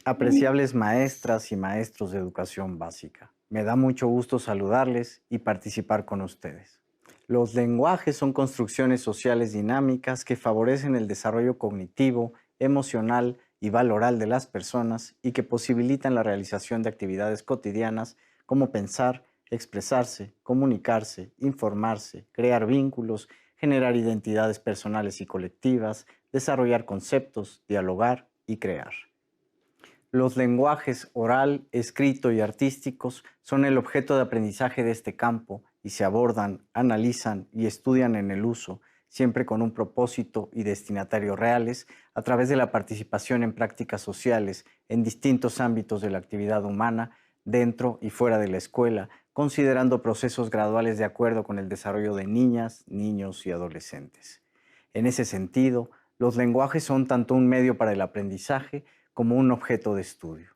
Apreciables maestras y maestros de educación básica, me da mucho gusto saludarles y participar con ustedes. Los lenguajes son construcciones sociales dinámicas que favorecen el desarrollo cognitivo, emocional y valoral de las personas y que posibilitan la realización de actividades cotidianas como pensar, expresarse, comunicarse, informarse, crear vínculos, generar identidades personales y colectivas, desarrollar conceptos, dialogar y crear. Los lenguajes oral, escrito y artísticos son el objeto de aprendizaje de este campo y se abordan, analizan y estudian en el uso, siempre con un propósito y destinatario reales, a través de la participación en prácticas sociales en distintos ámbitos de la actividad humana, dentro y fuera de la escuela, considerando procesos graduales de acuerdo con el desarrollo de niñas, niños y adolescentes. En ese sentido, los lenguajes son tanto un medio para el aprendizaje como un objeto de estudio.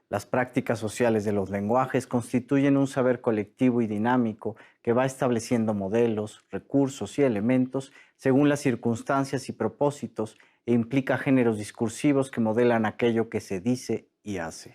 Las prácticas sociales de los lenguajes constituyen un saber colectivo y dinámico que va estableciendo modelos, recursos y elementos según las circunstancias y propósitos e implica géneros discursivos que modelan aquello que se dice y hace.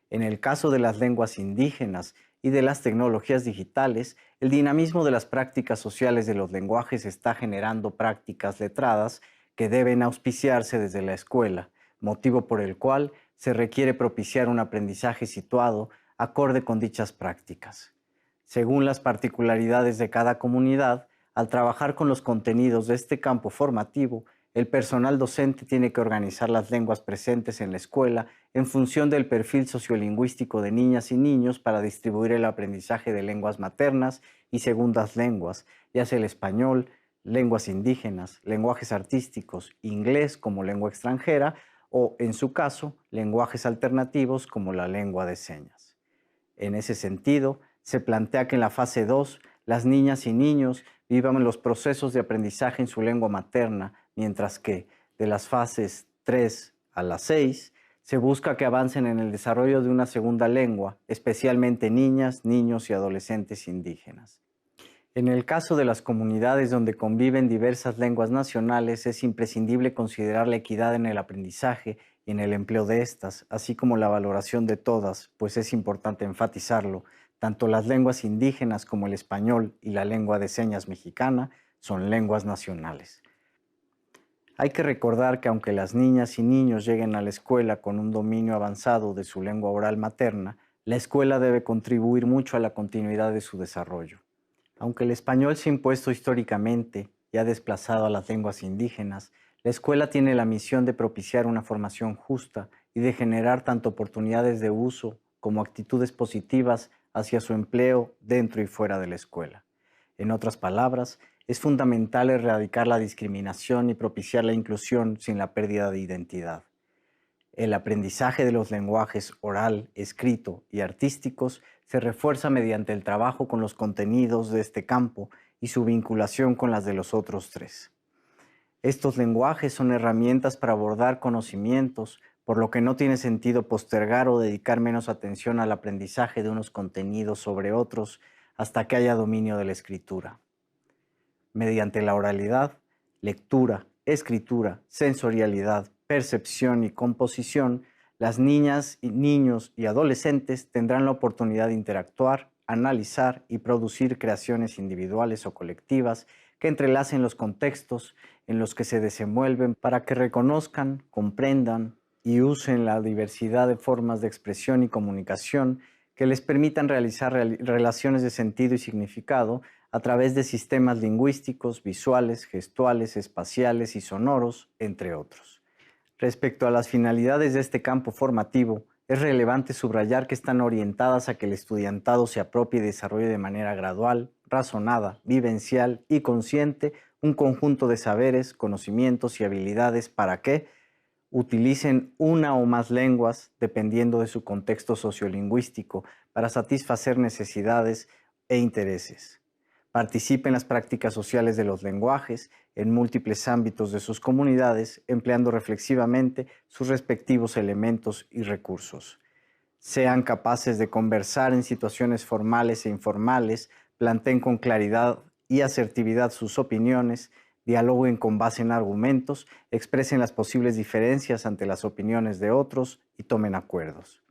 En el caso de las lenguas indígenas y de las tecnologías digitales, el dinamismo de las prácticas sociales de los lenguajes está generando prácticas letradas que deben auspiciarse desde la escuela, motivo por el cual se requiere propiciar un aprendizaje situado acorde con dichas prácticas. Según las particularidades de cada comunidad, al trabajar con los contenidos de este campo formativo, el personal docente tiene que organizar las lenguas presentes en la escuela en función del perfil sociolingüístico de niñas y niños para distribuir el aprendizaje de lenguas maternas y segundas lenguas, ya sea el español, lenguas indígenas, lenguajes artísticos, inglés como lengua extranjera o, en su caso, lenguajes alternativos como la lengua de señas. En ese sentido, se plantea que en la fase 2 las niñas y niños vivan los procesos de aprendizaje en su lengua materna, mientras que de las fases 3 a las 6 se busca que avancen en el desarrollo de una segunda lengua, especialmente niñas, niños y adolescentes indígenas. En el caso de las comunidades donde conviven diversas lenguas nacionales, es imprescindible considerar la equidad en el aprendizaje y en el empleo de estas, así como la valoración de todas, pues es importante enfatizarlo, tanto las lenguas indígenas como el español y la lengua de señas mexicana son lenguas nacionales. Hay que recordar que aunque las niñas y niños lleguen a la escuela con un dominio avanzado de su lengua oral materna, la escuela debe contribuir mucho a la continuidad de su desarrollo. Aunque el español se ha impuesto históricamente y ha desplazado a las lenguas indígenas, la escuela tiene la misión de propiciar una formación justa y de generar tanto oportunidades de uso como actitudes positivas hacia su empleo dentro y fuera de la escuela. En otras palabras, es fundamental erradicar la discriminación y propiciar la inclusión sin la pérdida de identidad. El aprendizaje de los lenguajes oral, escrito y artísticos se refuerza mediante el trabajo con los contenidos de este campo y su vinculación con las de los otros tres. Estos lenguajes son herramientas para abordar conocimientos, por lo que no tiene sentido postergar o dedicar menos atención al aprendizaje de unos contenidos sobre otros hasta que haya dominio de la escritura. Mediante la oralidad, lectura, escritura, sensorialidad, percepción y composición, las niñas, niños y adolescentes tendrán la oportunidad de interactuar, analizar y producir creaciones individuales o colectivas que entrelacen los contextos en los que se desenvuelven para que reconozcan, comprendan y usen la diversidad de formas de expresión y comunicación que les permitan realizar relaciones de sentido y significado a través de sistemas lingüísticos, visuales, gestuales, espaciales y sonoros, entre otros. Respecto a las finalidades de este campo formativo, es relevante subrayar que están orientadas a que el estudiantado se apropie y desarrolle de manera gradual, razonada, vivencial y consciente un conjunto de saberes, conocimientos y habilidades para que utilicen una o más lenguas dependiendo de su contexto sociolingüístico para satisfacer necesidades e intereses. Participe en las prácticas sociales de los lenguajes en múltiples ámbitos de sus comunidades, empleando reflexivamente sus respectivos elementos y recursos. Sean capaces de conversar en situaciones formales e informales, planteen con claridad y asertividad sus opiniones, dialoguen con base en argumentos, expresen las posibles diferencias ante las opiniones de otros y tomen acuerdos.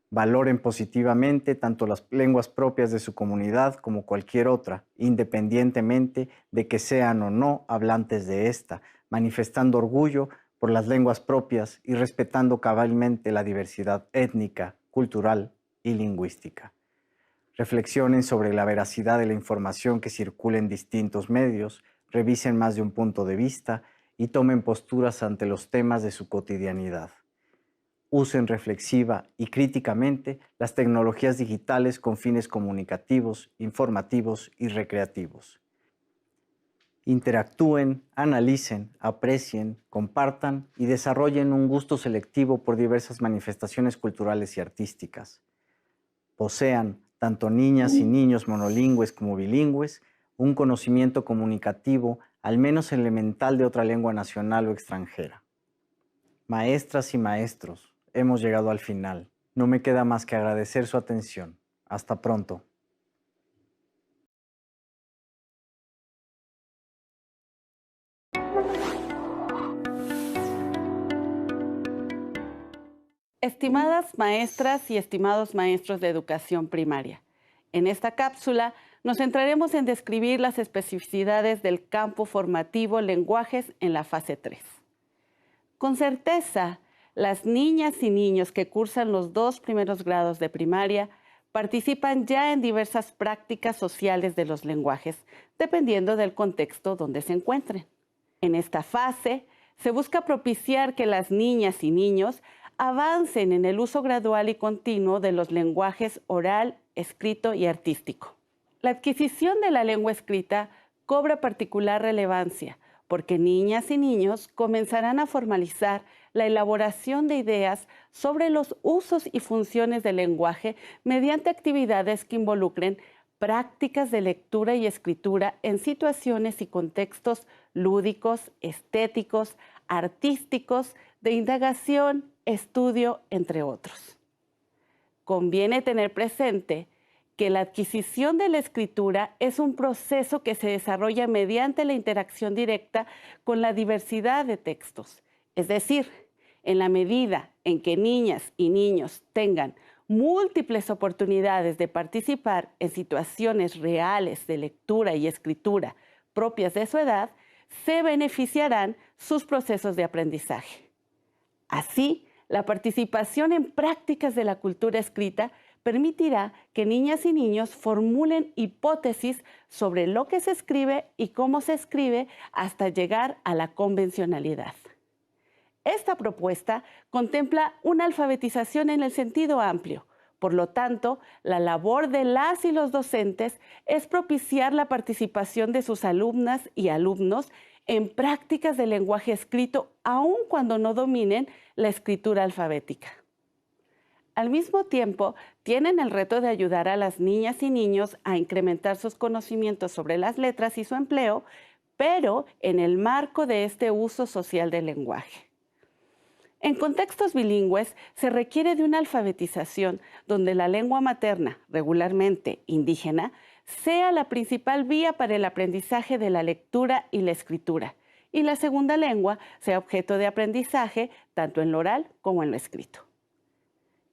Valoren positivamente tanto las lenguas propias de su comunidad como cualquier otra, independientemente de que sean o no hablantes de esta, manifestando orgullo por las lenguas propias y respetando cabalmente la diversidad étnica, cultural y lingüística. Reflexionen sobre la veracidad de la información que circula en distintos medios, revisen más de un punto de vista y tomen posturas ante los temas de su cotidianidad. Usen reflexiva y críticamente las tecnologías digitales con fines comunicativos, informativos y recreativos. Interactúen, analicen, aprecien, compartan y desarrollen un gusto selectivo por diversas manifestaciones culturales y artísticas. Posean, tanto niñas y niños monolingües como bilingües, un conocimiento comunicativo, al menos elemental, de otra lengua nacional o extranjera. Maestras y maestros, hemos llegado al final. No me queda más que agradecer su atención. Hasta pronto. Estimadas maestras y estimados maestros de educación primaria, en esta cápsula nos centraremos en describir las especificidades del campo formativo lenguajes en la fase 3. Con certeza, las niñas y niños que cursan los 2 primeros grados de primaria participan ya en diversas prácticas sociales de los lenguajes, dependiendo del contexto donde se encuentren. En esta fase, se busca propiciar que las niñas y niños avancen en el uso gradual y continuo de los lenguajes oral, escrito y artístico. La adquisición de la lengua escrita cobra particular relevancia porque niñas y niños comenzarán a formalizar la elaboración de ideas sobre los usos y funciones del lenguaje mediante actividades que involucren prácticas de lectura y escritura en situaciones y contextos lúdicos, estéticos, artísticos, de indagación, estudio, entre otros. Conviene tener presente que la adquisición de la escritura es un proceso que se desarrolla mediante la interacción directa con la diversidad de textos. Es decir, en la medida en que niñas y niños tengan múltiples oportunidades de participar en situaciones reales de lectura y escritura propias de su edad, se beneficiarán sus procesos de aprendizaje. Así, la participación en prácticas de la cultura escrita permitirá que niñas y niños formulen hipótesis sobre lo que se escribe y cómo se escribe hasta llegar a la convencionalidad. Esta propuesta contempla una alfabetización en el sentido amplio. Por lo tanto, la labor de las y los docentes es propiciar la participación de sus alumnas y alumnos en prácticas de lenguaje escrito, aun cuando no dominen la escritura alfabética. Al mismo tiempo, tienen el reto de ayudar a las niñas y niños a incrementar sus conocimientos sobre las letras y su empleo, pero en el marco de este uso social del lenguaje. En contextos bilingües se requiere de una alfabetización donde la lengua materna, regularmente indígena, sea la principal vía para el aprendizaje de la lectura y la escritura, y la segunda lengua sea objeto de aprendizaje tanto en lo oral como en lo escrito.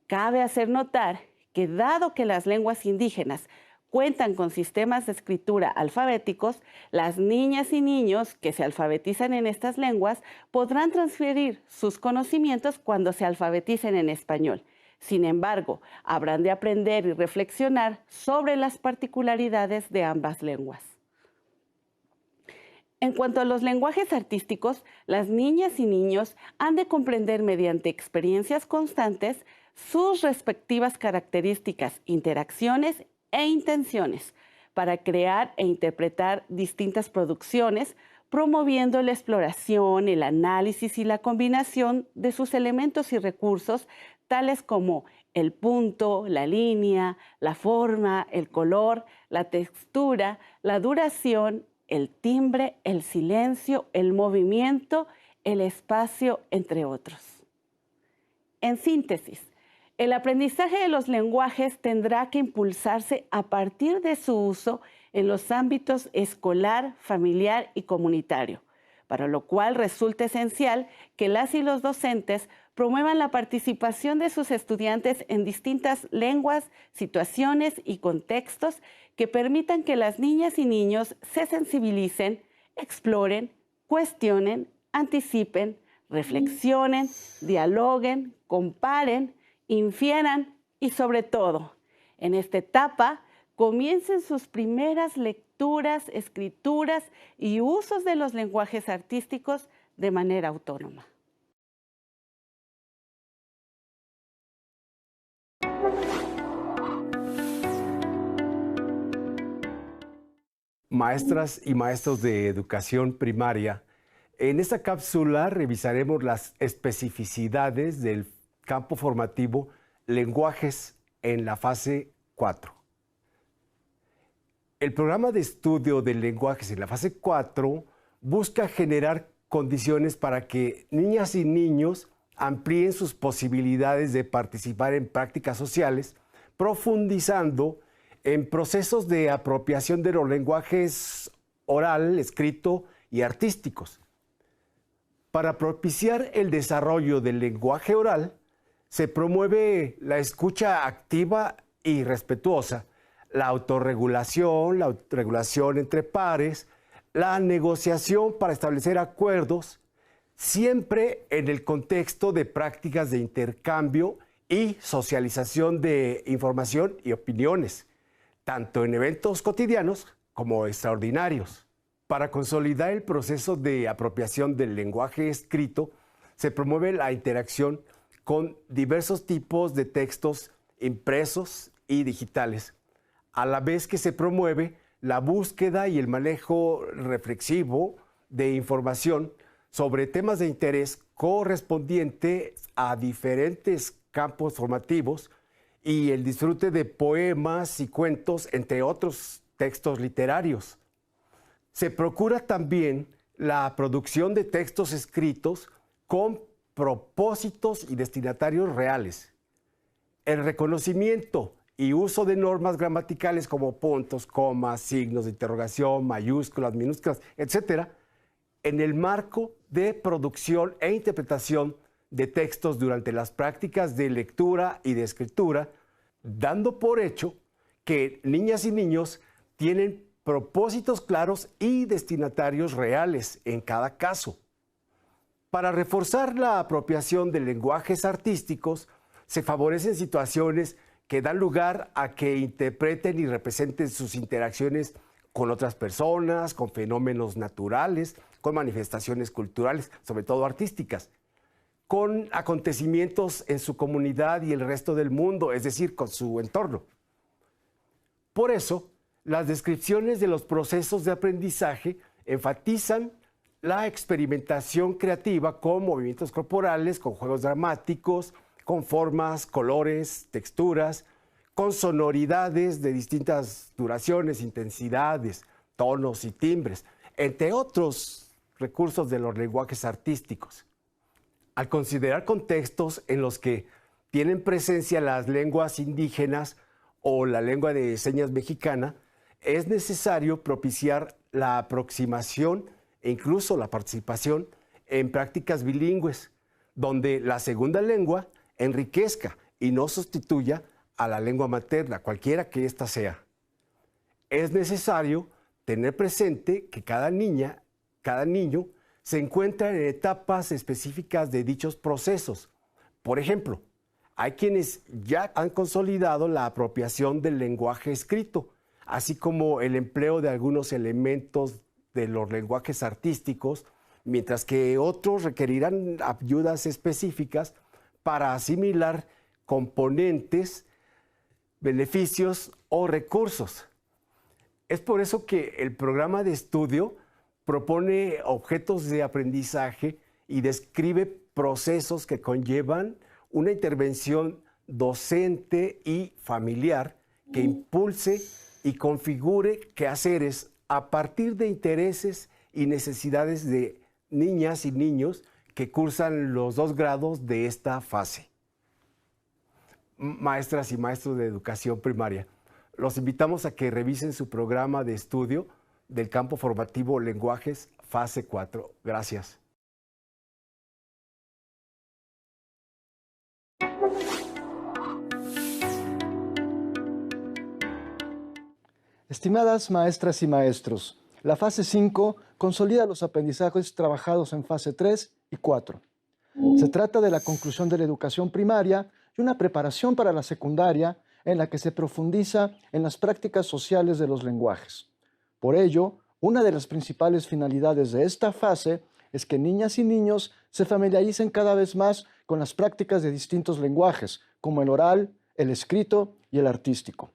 Cabe hacer notar que, dado que las lenguas indígenas cuentan con sistemas de escritura alfabéticos, las niñas y niños que se alfabetizan en estas lenguas podrán transferir sus conocimientos cuando se alfabeticen en español. Sin embargo, habrán de aprender y reflexionar sobre las particularidades de ambas lenguas. En cuanto a los lenguajes artísticos, las niñas y niños han de comprender mediante experiencias constantes sus respectivas características, interacciones e intenciones para crear e interpretar distintas producciones, promoviendo la exploración, el análisis y la combinación de sus elementos y recursos, tales como el punto, la línea, la forma, el color, la textura, la duración, el timbre, el silencio, el movimiento, el espacio, entre otros. En síntesis, el aprendizaje de los lenguajes tendrá que impulsarse a partir de su uso en los ámbitos escolar, familiar y comunitario, para lo cual resulta esencial que las y los docentes promuevan la participación de sus estudiantes en distintas lenguas, situaciones y contextos que permitan que las niñas y niños se sensibilicen, exploren, cuestionen, anticipen, reflexionen, dialoguen, comparen, infieran y sobre todo, en esta etapa, comiencen sus primeras lecturas, escrituras y usos de los lenguajes artísticos de manera autónoma. Maestras y maestros de educación primaria, en esta cápsula revisaremos las especificidades del campo formativo Lenguajes en la fase 4. El programa de estudio de lenguajes en la fase 4 busca generar condiciones para que niñas y niños amplíen sus posibilidades de participar en prácticas sociales, profundizando en procesos de apropiación de los lenguajes oral, escrito y artísticos. Para propiciar el desarrollo del lenguaje oral, se promueve la escucha activa y respetuosa, la autorregulación entre pares, la negociación para establecer acuerdos, siempre en el contexto de prácticas de intercambio y socialización de información y opiniones, tanto en eventos cotidianos como extraordinarios. Para consolidar el proceso de apropiación del lenguaje escrito, se promueve la interacción con diversos tipos de textos impresos y digitales, a la vez que se promueve la búsqueda y el manejo reflexivo de información sobre temas de interés correspondiente a diferentes campos formativos y el disfrute de poemas y cuentos, entre otros textos literarios. Se procura también la producción de textos escritos con propósitos y destinatarios reales. El reconocimiento y uso de normas gramaticales como puntos, comas, signos de interrogación, mayúsculas, minúsculas, etc., en el marco de producción e interpretación de textos durante las prácticas de lectura y de escritura, dando por hecho que niñas y niños tienen propósitos claros y destinatarios reales en cada caso. Para reforzar la apropiación de lenguajes artísticos, se favorecen situaciones que dan lugar a que interpreten y representen sus interacciones con otras personas, con fenómenos naturales, con manifestaciones culturales, sobre todo artísticas, con acontecimientos en su comunidad y el resto del mundo, es decir, con su entorno. Por eso, las descripciones de los procesos de aprendizaje enfatizan la experimentación creativa con movimientos corporales, con juegos dramáticos, con formas, colores, texturas, con sonoridades de distintas duraciones, intensidades, tonos y timbres, entre otros recursos de los lenguajes artísticos. Al considerar contextos en los que tienen presencia las lenguas indígenas o la lengua de señas mexicana, es necesario propiciar la aproximación e incluso la participación en prácticas bilingües, donde la segunda lengua enriquezca y no sustituya a la lengua materna, cualquiera que ésta sea. Es necesario tener presente que cada niña, cada niño, se encuentra en etapas específicas de dichos procesos. Por ejemplo, hay quienes ya han consolidado la apropiación del lenguaje escrito, así como el empleo de algunos elementos de los lenguajes artísticos, mientras que otros requerirán ayudas específicas para asimilar componentes, beneficios o recursos. Es por eso que el programa de estudio propone objetos de aprendizaje y describe procesos que conllevan una intervención docente y familiar que impulse y configure quehaceres a partir de intereses y necesidades de niñas y niños que cursan los 2 grados de esta fase. Maestras y maestros de educación primaria, Los invitamos a que revisen su programa de estudio del campo formativo Lenguajes Fase 4. Gracias. Estimadas maestras y maestros, la fase 5 consolida los aprendizajes trabajados en fase 3 y 4. Se trata de la conclusión de la educación primaria y una preparación para la secundaria en la que se profundiza en las prácticas sociales de los lenguajes. Por ello, una de las principales finalidades de esta fase es que niñas y niños se familiaricen cada vez más con las prácticas de distintos lenguajes, como el oral, el escrito y el artístico.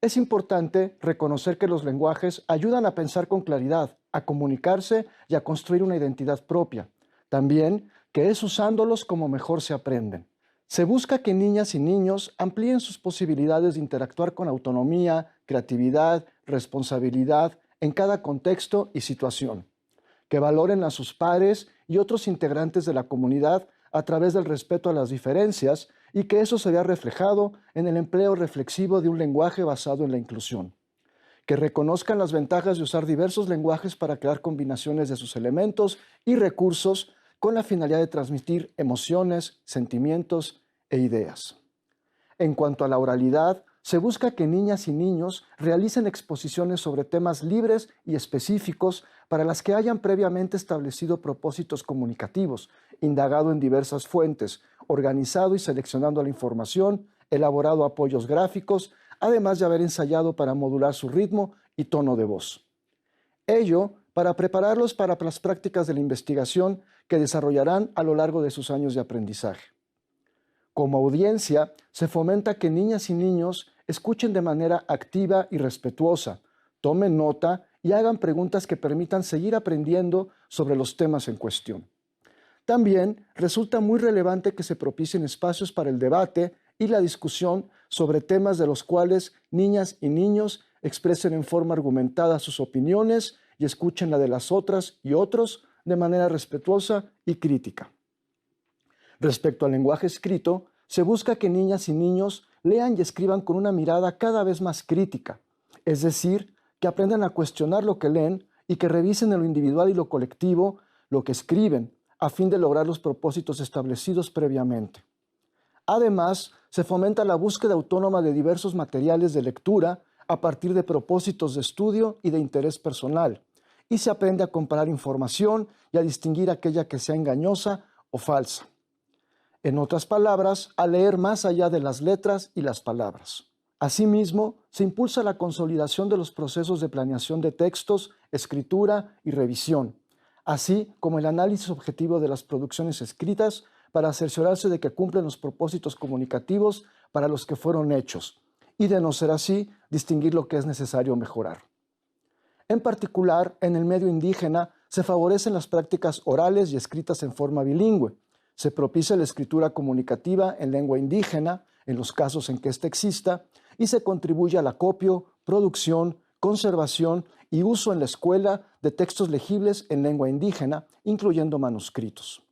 Es importante reconocer que los lenguajes ayudan a pensar con claridad, a comunicarse y a construir una identidad propia. También que es usándolos como mejor se aprenden. Se busca que niñas y niños amplíen sus posibilidades de interactuar con autonomía, creatividad, responsabilidad en cada contexto y situación. Que valoren a sus pares y otros integrantes de la comunidad a través del respeto a las diferencias y que eso se vea reflejado en el empleo reflexivo de un lenguaje basado en la inclusión. Que reconozcan las ventajas de usar diversos lenguajes para crear combinaciones de sus elementos y recursos con la finalidad de transmitir emociones, sentimientos e ideas. En cuanto a la oralidad, se busca que niñas y niños realicen exposiciones sobre temas libres y específicos para las que hayan previamente establecido propósitos comunicativos, indagado en diversas fuentes, organizado y seleccionando la información, elaborado apoyos gráficos, además de haber ensayado para modular su ritmo y tono de voz. Ello para prepararlos para las prácticas de la investigación que desarrollarán a lo largo de sus años de aprendizaje. Como audiencia, se fomenta que niñas y niños escuchen de manera activa y respetuosa, tomen nota y hagan preguntas que permitan seguir aprendiendo sobre los temas en cuestión. También resulta muy relevante que se propicien espacios para el debate y la discusión sobre temas de los cuales niñas y niños expresen en forma argumentada sus opiniones y escuchen la de las otras y otros de manera respetuosa y crítica. Respecto al lenguaje escrito, se busca que niñas y niños lean y escriban con una mirada cada vez más crítica, es decir, que aprendan a cuestionar lo que leen y que revisen en lo individual y lo colectivo lo que escriben, a fin de lograr los propósitos establecidos previamente. Además, se fomenta la búsqueda autónoma de diversos materiales de lectura a partir de propósitos de estudio y de interés personal, y se aprende a comparar información y a distinguir aquella que sea engañosa o falsa. En otras palabras, a leer más allá de las letras y las palabras. Asimismo, se impulsa la consolidación de los procesos de planeación de textos, escritura y revisión, así como el análisis objetivo de las producciones escritas para cerciorarse de que cumplen los propósitos comunicativos para los que fueron hechos, y de no ser así, distinguir lo que es necesario mejorar. En particular, en el medio indígena se favorecen las prácticas orales y escritas en forma bilingüe. Se propicia la escritura comunicativa en lengua indígena, en los casos en que ésta exista, y se contribuye al acopio, producción, conservación y uso en la escuela de textos legibles en lengua indígena, incluyendo manuscritos.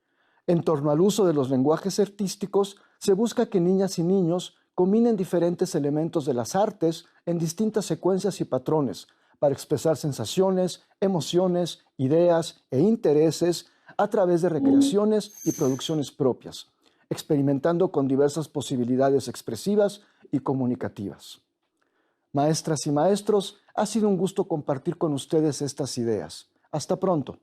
En torno al uso de los lenguajes artísticos, se busca que niñas y niños combinen diferentes elementos de las artes en distintas secuencias y patrones para expresar sensaciones, emociones, ideas e intereses a través de recreaciones y producciones propias, experimentando con diversas posibilidades expresivas y comunicativas. Maestras y maestros, ha sido un gusto compartir con ustedes estas ideas. Hasta pronto.